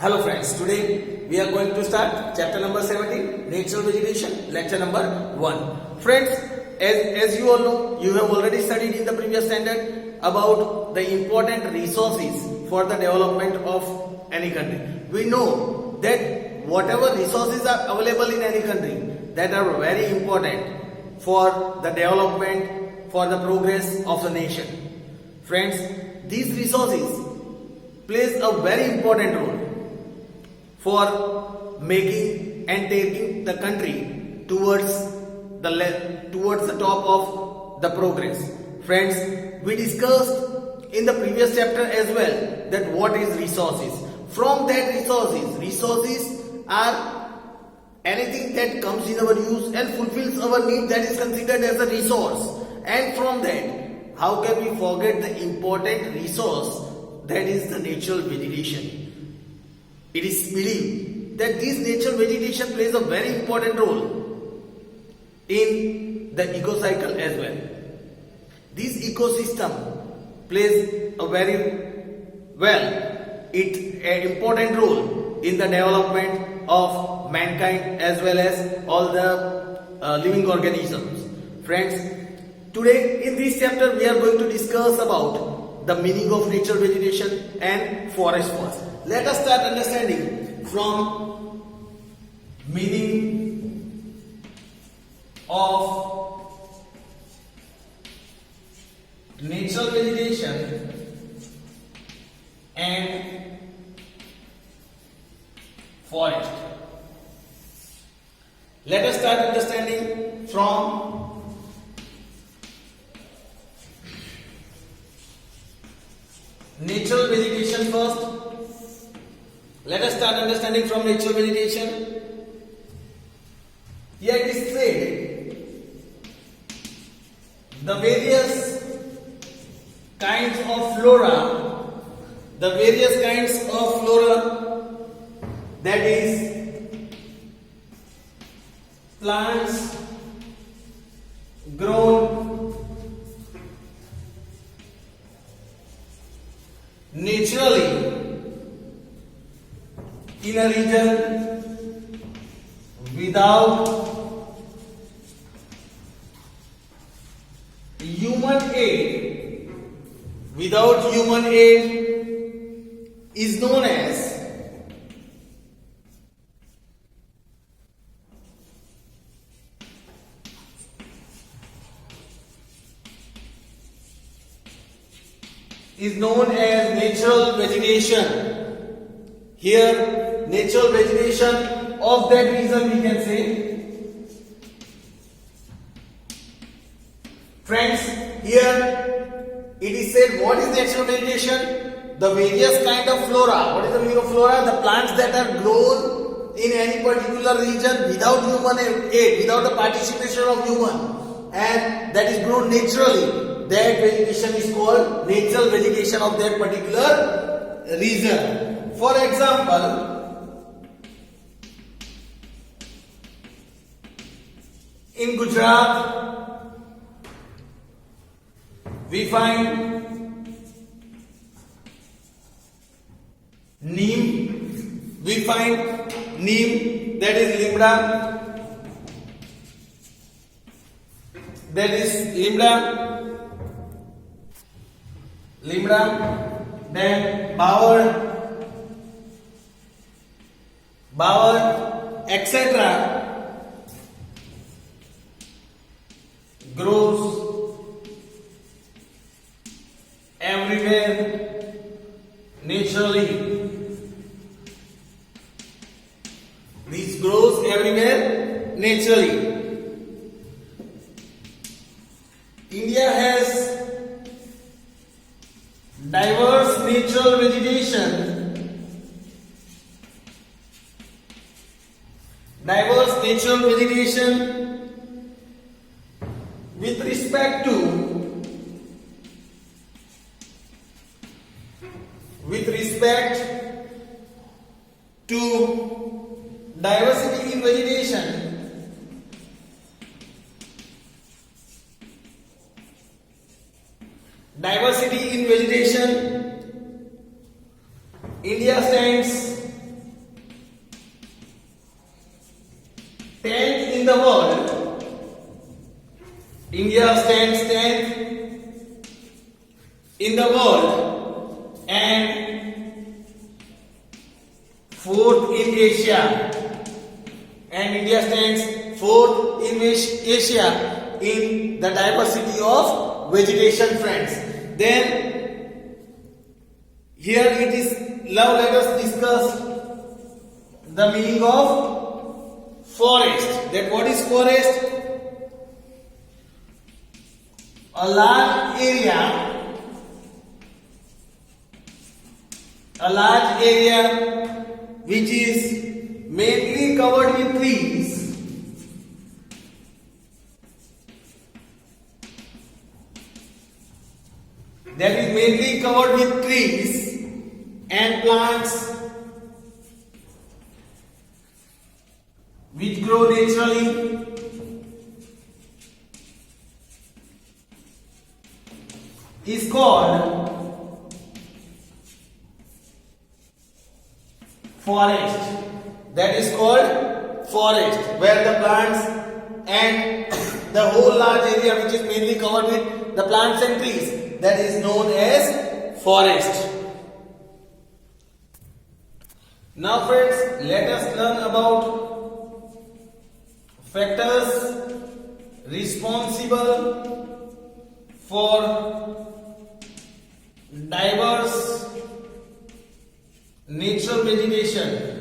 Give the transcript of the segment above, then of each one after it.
Hello friends, today we are going to start chapter number 17, Natural Vegetation, lecture number 1. Friends, as you all know, you have already studied in the previous standard about the important resources for the development of any country. We know that whatever resources are available in any country that are very important for the development, for the progress of the nation. Friends, these resources plays a very important role for making and taking the country towards the top of the progress. Friends, we discussed in the previous chapter as well that what is resources. From that resources are anything that comes in our use and fulfills our need, that is considered as a resource. And from that, how can we forget the important resource that is the natural vegetation? It is believed that this natural vegetation plays a very important role in the ecocycle as well. This ecosystem plays a an important role in the development of mankind as well as all the living organisms. Friends, today in this chapter we are going to discuss about the meaning of natural vegetation and forest first. Let us start understanding from meaning of natural vegetation and forest. Let us start understanding from natural vegetation first. Let us start understanding from natural vegetation. Here it is said the various kinds of flora, that is plants grown naturally in a region without human aid is known as natural vegetation. Here, natural vegetation of that region we can say. Friends, here it is said what is natural vegetation? The various kind of flora. What is the meaning of flora? The plants that are grown in any particular region without human aid, without the participation of human, and that is grown naturally. That vegetation is called natural vegetation of that particular region. For example, in Gujarat, we find neem. That is limra. Then bower, etc. grows everywhere naturally. This grows everywhere naturally. India has diverse natural vegetation. With respect to diversity in vegetation. Diversity in vegetation. India stands 10th in the world. India stands 10th in the world and 4th in Asia. And India stands 4th in Asia in the diversity of vegetation, friends. Then here it is, now let us discuss the meaning of forest. That what is forest? A large area which is mainly covered with trees, that is mainly covered with trees and plants which grow naturally, is called forest. That is called forest, where the plants and the whole large area which is mainly covered with the plants and trees, that is known as forest. Now friends, let us learn about factors responsible for diverse natural vegetation.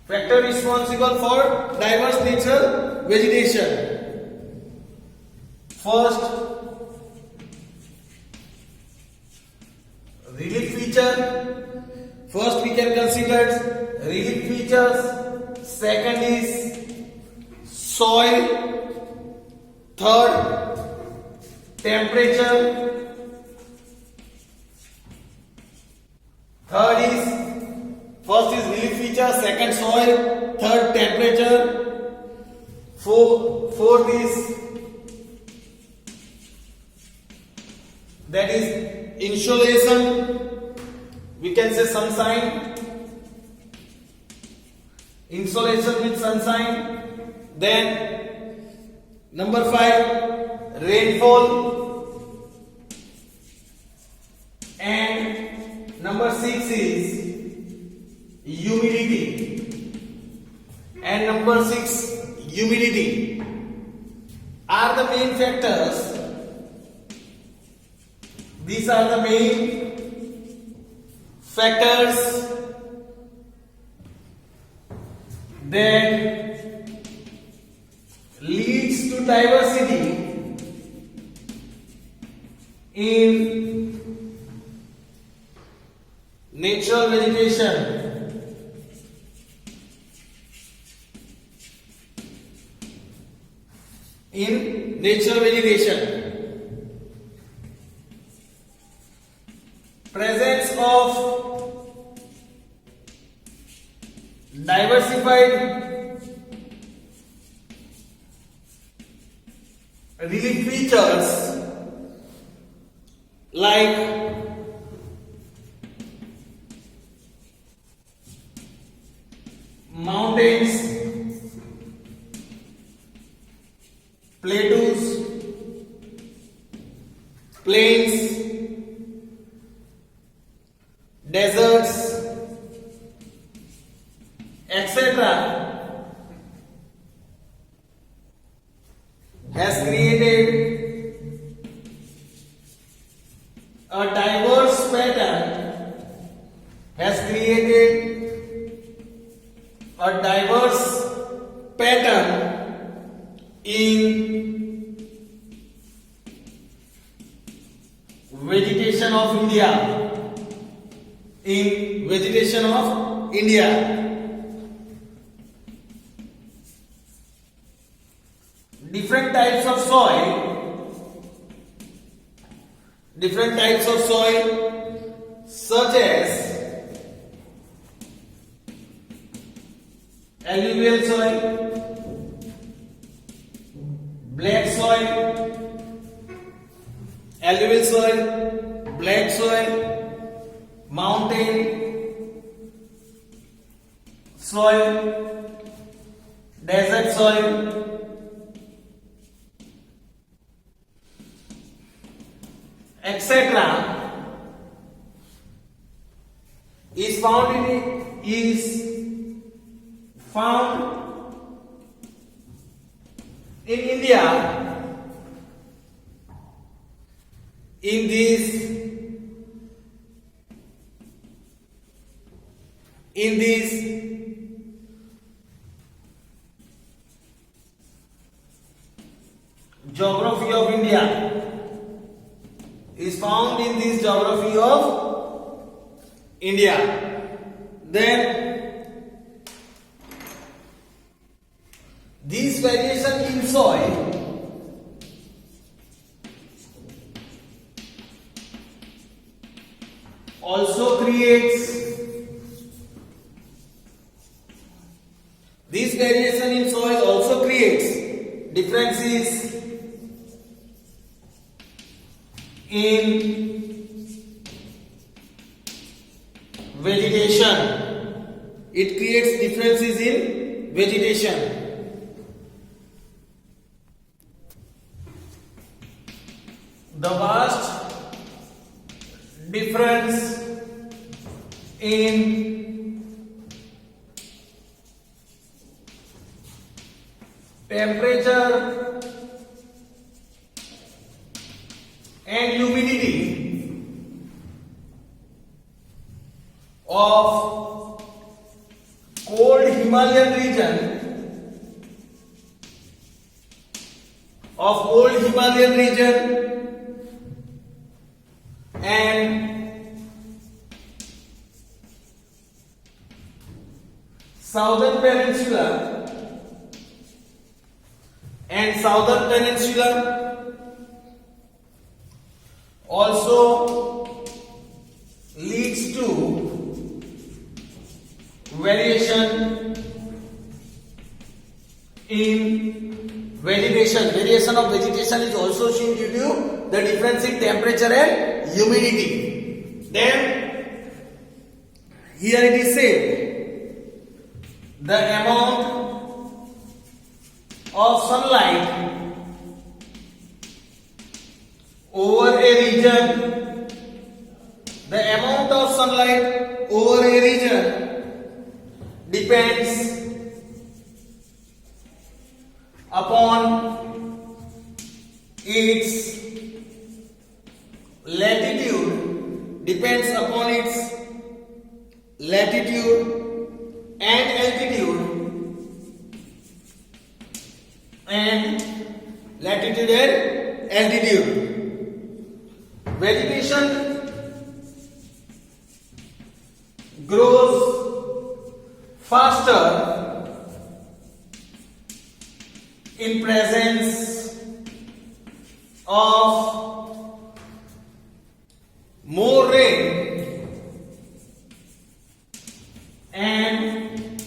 Factor responsible for diverse natural vegetation. First, relief feature. First we can consider relief features. Second is soil. Third, temperature. Third is, first is relief feature, second soil, third temperature, fourth is, that is insolation, we can say sunshine, insolation with sunshine. Then number 5, rainfall, and number 6 is humidity. And number 6, humidity are the main factors. These are the main factors that leads to diversity in natural vegetation. In natural vegetation, presence of diversified relief features like mountains, plateaus, plains, deserts, etc. has created a diverse pattern, in vegetation of India. In vegetation of India. Different types of soil, such such as alluvial soil, black soil, alluvial soil, black soil, mountain soil, desert soil, etc. is found in India in this geography of India, is found in this geography of India. Then this variation in soil also creates differences in vegetation. It creates differences in vegetation. The vast difference in temperature and humidity of cold Himalayan region and southern peninsula also leads to variation in vegetation. Variation of vegetation is also seen due to the difference in temperature and humidity. Then here it is said the amount of sunlight over a region, depends upon its latitude, and altitude, Vegetation grows faster in presence of more rain and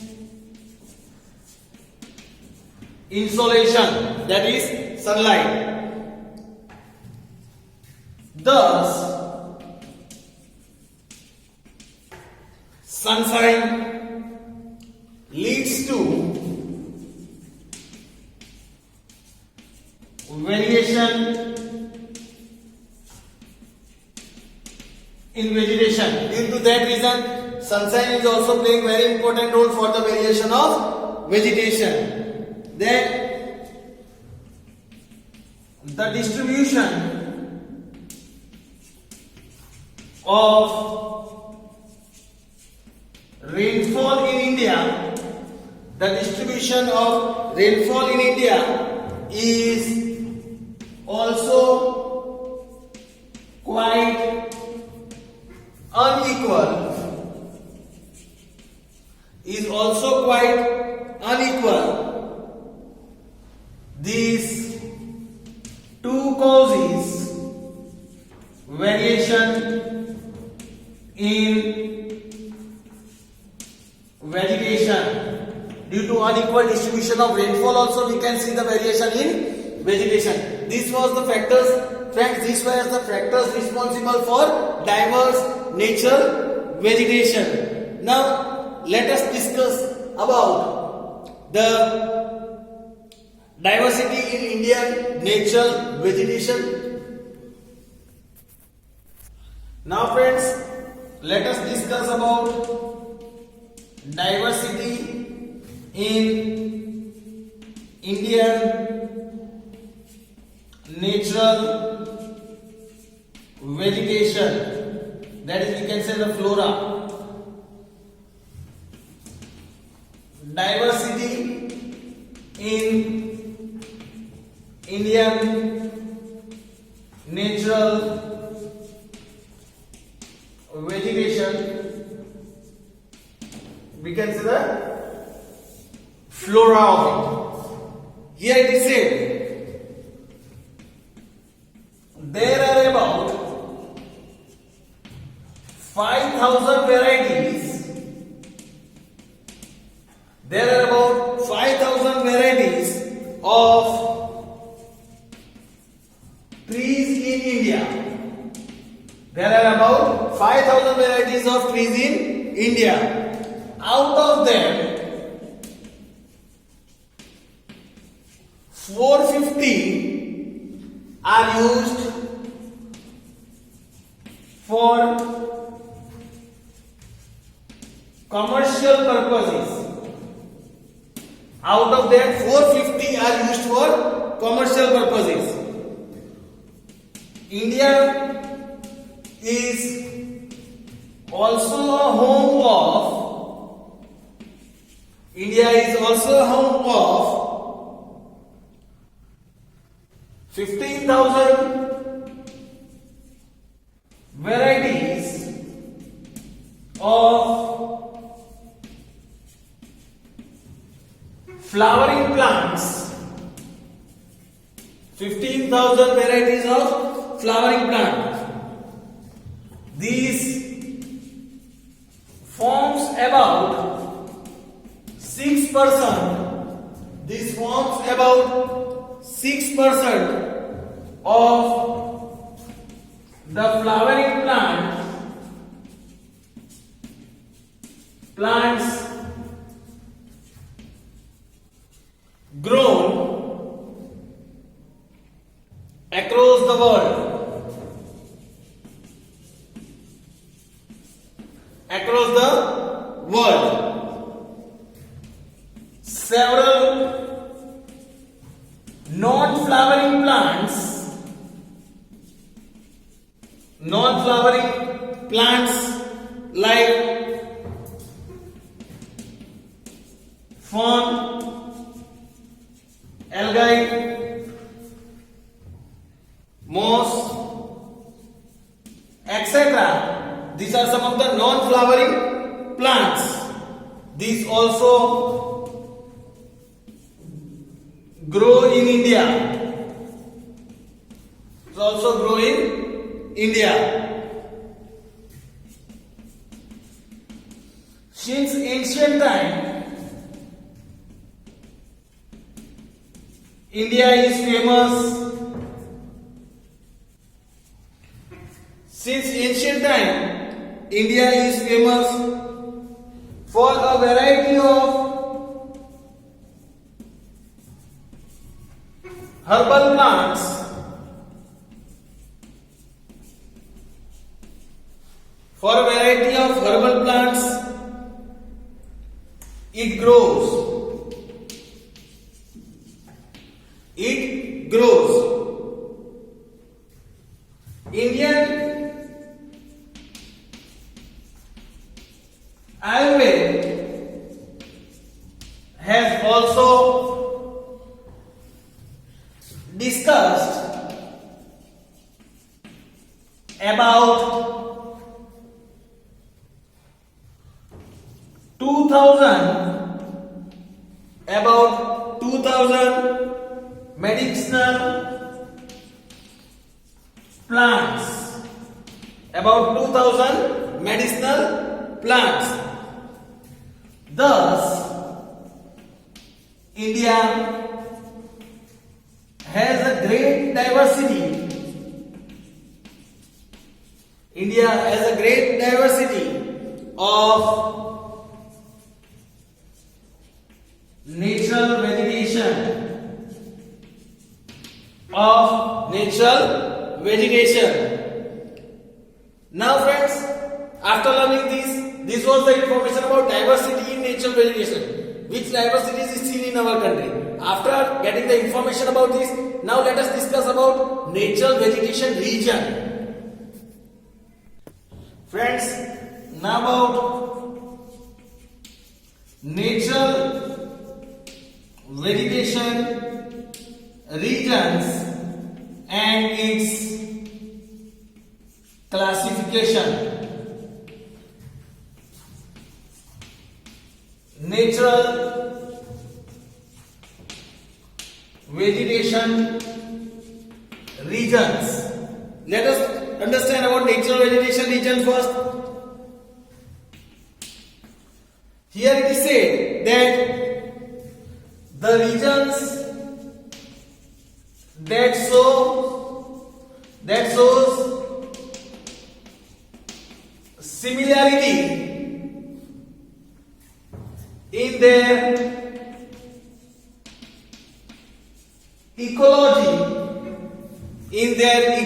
insolation, that is sunlight. Thus, sunshine leads to variation in vegetation. Due to that reason, sunshine is also playing very important role for the variation of vegetation. Then, the distribution of rainfall in India, is also quite unequal. These two causes variation in vegetation. Due to unequal distribution of rainfall also we can see the variation in vegetation. This was the factors, friends, these were the factors responsible for diverse nature vegetation. Now let us discuss about the diversity in Indian natural vegetation. Now friends, let us discuss about diversity in Indian natural vegetation, that is we can say the flora. Diversity in Indian natural vegetation, we can say the flora of it. Here it is said there are about 5,000 varieties. There are about 5,000 varieties of trees in India. There are about 5,000 varieties of trees in India. Out of them, 450 are used for commercial purposes. Out of that, 450 are used for commercial purposes. India is also a home of 15,000 varieties of flowering plants. 15,000 varieties of flowering plants. These forms about 6%. This forms about 6% of the flowering plants grown across the world. Several non-flowering plants like fern, algae, moss, etc. These are some of the non-flowering plants. These also grow in India. Since ancient time, India is famous. For a variety of herbal plants. It grows. Indian Ayurveda has also discussed about 2000 medicinal plants. About 2000 medicinal plants. Thus, India has a great diversity. India has a great diversity of natural vegetation. Now friends, after learning this was the information about diversity in natural vegetation, which diversity is seen in our country. After getting the information about this, now let us discuss about natural vegetation region. Friends, now about natural vegetation regions and its classification. Natural vegetation regions. Let us understand about natural vegetation region first. Here it is said that the regions that shows similarity in their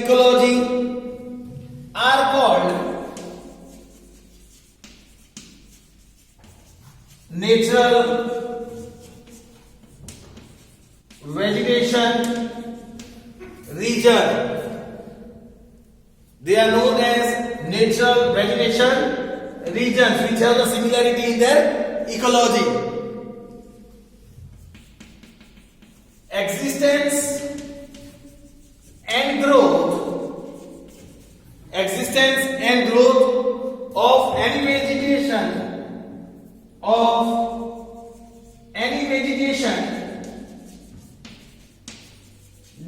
ecology are called natural vegetation region. They are known as natural vegetation regions which have the similarity in their ecology. Existence and growth of any vegetation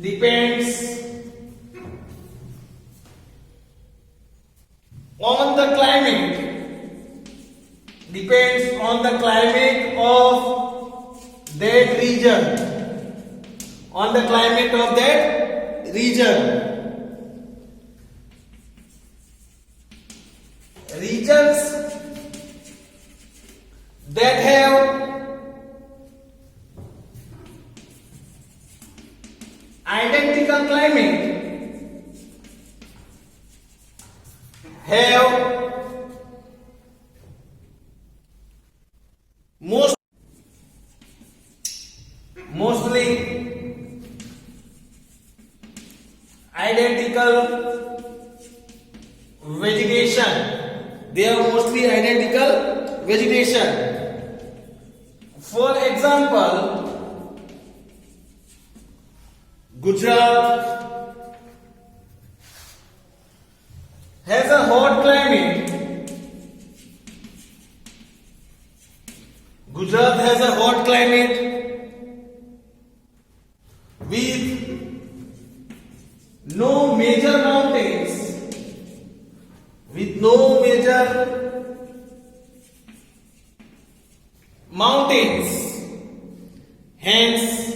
depends on the climate of that region. Regions that have identical climate have mostly identical vegetation. They are mostly identical vegetation. For example, Gujarat has a hot climate. With no major mountains. Hence,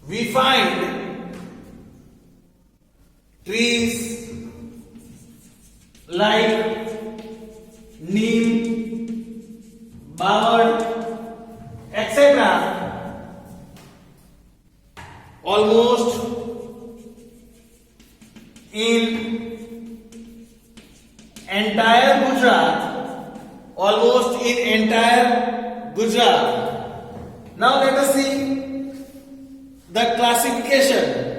we find trees like neem, bower, etc. almost in entire Gujarat. Now let us see the classification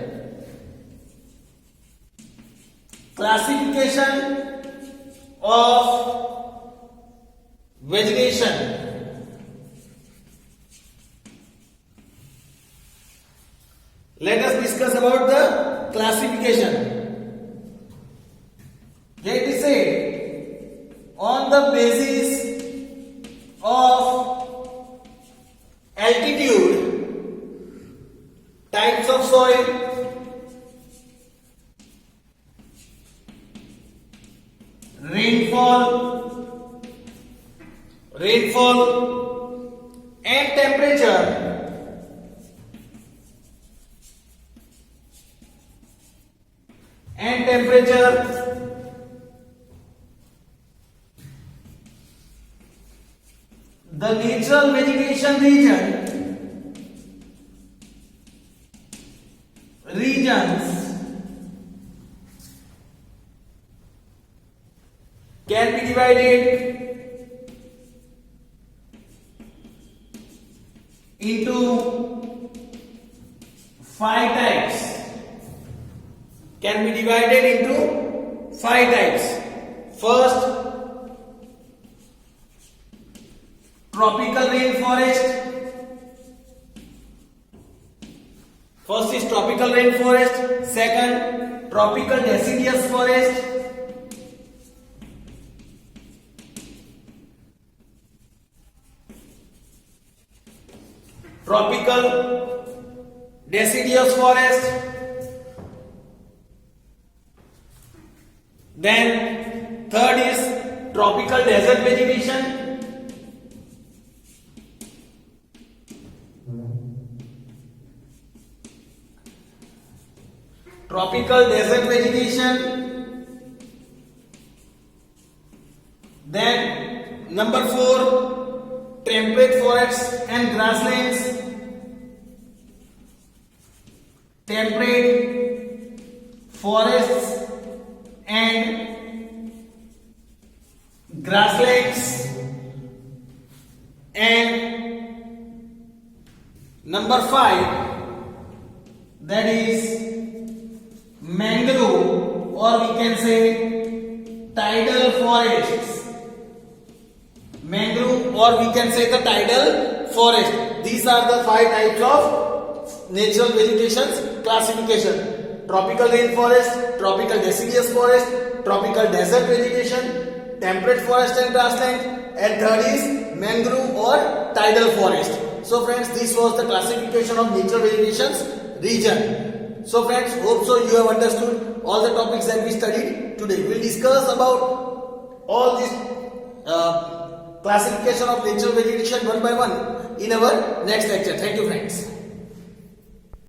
of vegetation. Let us discuss about the classification. Let me say, on the basis of altitude, types of soil, rainfall and temperature. The natural vegetation regions can be divided into 5 types. First, tropical rainforest. First is tropical rainforest. Second, tropical deciduous forest. Tropical deciduous forest. Then third is tropical desert vegetation. Then number 4, temperate forests and grasslands. Temperate forests and grasslands. And number 5, that is mangrove, or we can say tidal forests. Mangrove, or we can say the tidal forest. These are the 5 types of natural vegetation classification: tropical rainforest, tropical deciduous forest, tropical desert vegetation, temperate forest and grassland, and third is mangrove or tidal forest. So friends, this was the classification of natural vegetation region. So friends, hope so you have understood all the topics that we studied today. We will discuss about all this classification of natural vegetation one by one in our next lecture. Thank you friends.